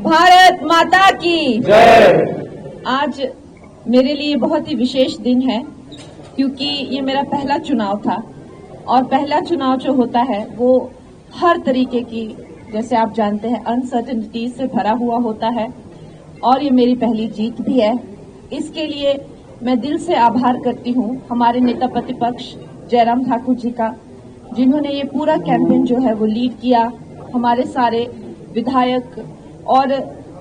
भारत माता की जय। आज मेरे लिए बहुत ही विशेष दिन है क्योंकि ये मेरा पहला चुनाव था और पहला चुनाव जो होता है वो हर तरीके की, जैसे आप जानते हैं, अनसर्टेनिटी से भरा हुआ होता है और ये मेरी पहली जीत भी है। इसके लिए मैं दिल से आभार करती हूँ हमारे नेता प्रतिपक्ष जयराम ठाकुर जी का, जिन्होंने ये पूरा कैंपेन जो है वो लीड किया। हमारे सारे विधायक और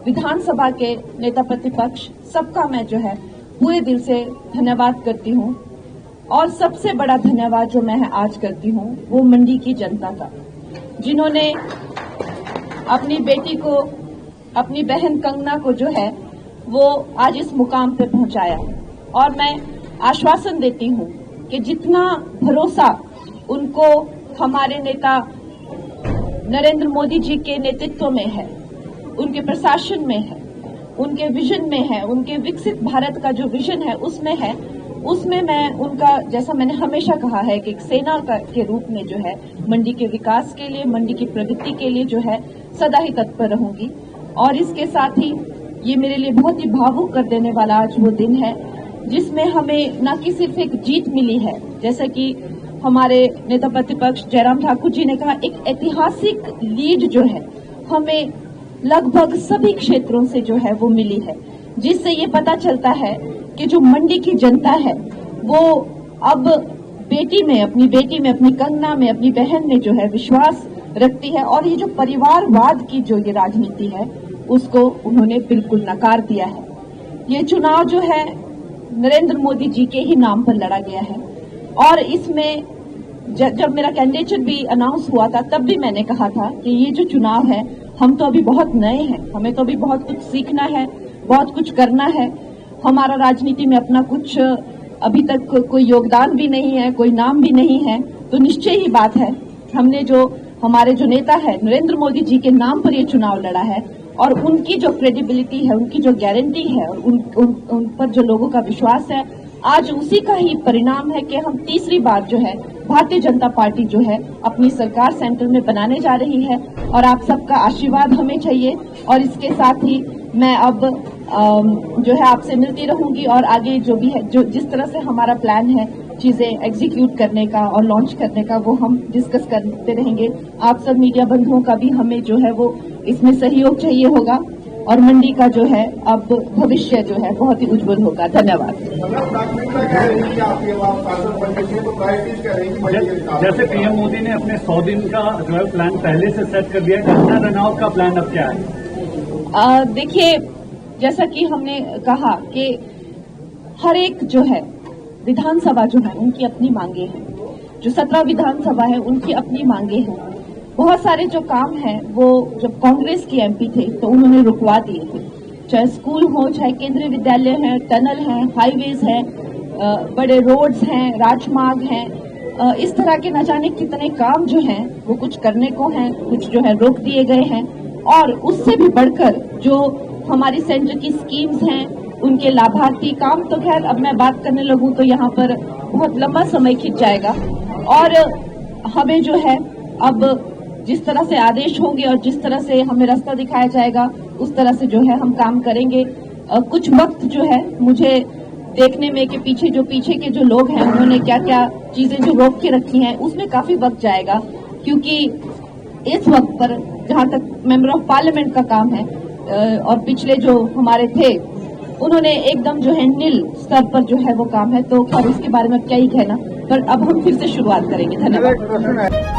विधानसभा के नेता प्रतिपक्ष सबका मैं जो है पूरे दिल से धन्यवाद करती हूँ। और सबसे बड़ा धन्यवाद जो मैं आज करती हूँ वो मंडी की जनता का, जिन्होंने अपनी बेटी को, अपनी बहन कंगना को जो है वो आज इस मुकाम पे पहुंचाया। और मैं आश्वासन देती हूँ कि जितना भरोसा उनको हमारे नेता नरेंद्र मोदी जी के नेतृत्व में है, उनके प्रशासन में है, उनके विजन में है, उनके विकसित भारत का जो विजन है उसमें है, उसमें मैं उनका, जैसा मैंने हमेशा कहा है कि एक सेना के रूप में जो है मंडी के विकास के लिए, मंडी की प्रगति के लिए जो है सदा ही तत्पर रहूंगी। और इसके साथ ही ये मेरे लिए बहुत ही भावुक कर देने वाला आज वो दिन है जिसमें हमें न कि सिर्फ एक जीत मिली है, जैसा कि हमारे नेता प्रतिपक्ष जयराम ठाकुर जी ने कहा, एक ऐतिहासिक लीड जो है हमें लगभग सभी क्षेत्रों से जो है वो मिली है, जिससे ये पता चलता है कि जो मंडी की जनता है वो अब बेटी में, अपनी कंगना में, अपनी बहन में जो है विश्वास रखती है। और ये जो परिवारवाद की जो ये राजनीति है उसको उन्होंने बिल्कुल नकार दिया है। ये चुनाव जो है नरेंद्र मोदी जी के ही नाम पर लड़ा गया है और इसमें जब मेरा कैंडिडेचर भी अनाउंस हुआ था तब भी मैंने कहा था कि ये जो चुनाव है, हम तो अभी बहुत नए हैं, हमें तो अभी बहुत कुछ सीखना है, बहुत कुछ करना है। हमारा राजनीति में अपना कुछ अभी तक कोई योगदान भी नहीं है, कोई नाम भी नहीं है, तो निश्चय ही बात है हमने जो हमारे जो नेता है नरेंद्र मोदी जी के नाम पर ये चुनाव लड़ा है और उनकी जो क्रेडिबिलिटी है, उनकी जो गारंटी है और उन पर जो लोगों का विश्वास है, आज उसी का ही परिणाम है कि हम तीसरी बार जो है भारतीय जनता पार्टी जो है अपनी सरकार सेंटर में बनाने जा रही है और आप सबका आशीर्वाद हमें चाहिए। और इसके साथ ही मैं अब जो है आपसे मिलती रहूंगी और आगे जो भी है, जो जिस तरह से हमारा प्लान है चीजें एग्जीक्यूट करने का और लॉन्च करने का, वो हम डिस्कस करते रहेंगे। आप सब मीडिया बंधुओं का भी हमें जो है वो इसमें सहयोग चाहिए होगा और मंडी का जो है अब भविष्य जो है बहुत ही उज्जवल होगा। धन्यवाद। जैसे पीएम मोदी ने अपने 100 दिन का जो है प्लान पहले से सेट कर दिया है, कंगना रनौत का प्लान अब क्या है? देखिए, जैसा कि हमने कहा कि हर एक जो है विधानसभा जो है उनकी अपनी मांगे हैं, जो 17 विधानसभा है उनकी अपनी मांगे हैं। बहुत सारे जो काम है वो जब कांग्रेस की एमपी थे तो उन्होंने रुकवा दिए थे, चाहे स्कूल हो, चाहे केंद्रीय विद्यालय है, टनल है, हाईवेज है, बड़े रोड्स हैं, राजमार्ग हैं, इस तरह के न जाने कितने काम जो हैं वो कुछ करने को हैं, कुछ जो है रोक दिए गए हैं। और उससे भी बढ़कर जो हमारी सेंटर की स्कीम्स हैं, उनके लाभार्थी काम, तो खैर अब मैं बात करने लगूं तो यहाँ पर बहुत लंबा समय खिंच जाएगा। और हमें जो है अब जिस तरह से आदेश होंगे और जिस तरह से हमें रास्ता दिखाया जाएगा उस तरह से जो है हम काम करेंगे। कुछ वक्त जो है मुझे देखने में कि पीछे के जो लोग हैं उन्होंने क्या क्या चीजें जो रोक के रखी हैं उसमें काफी वक्त जाएगा, क्योंकि इस वक्त पर जहां तक मेंबर ऑफ पार्लियामेंट का काम है और पिछले जो हमारे थे उन्होंने एकदम जो है नील स्तर पर जो है वो काम है, तो खैर इसके बारे में क्या ही कहना, पर अब हम फिर से शुरुआत करेंगे। धन्यवाद।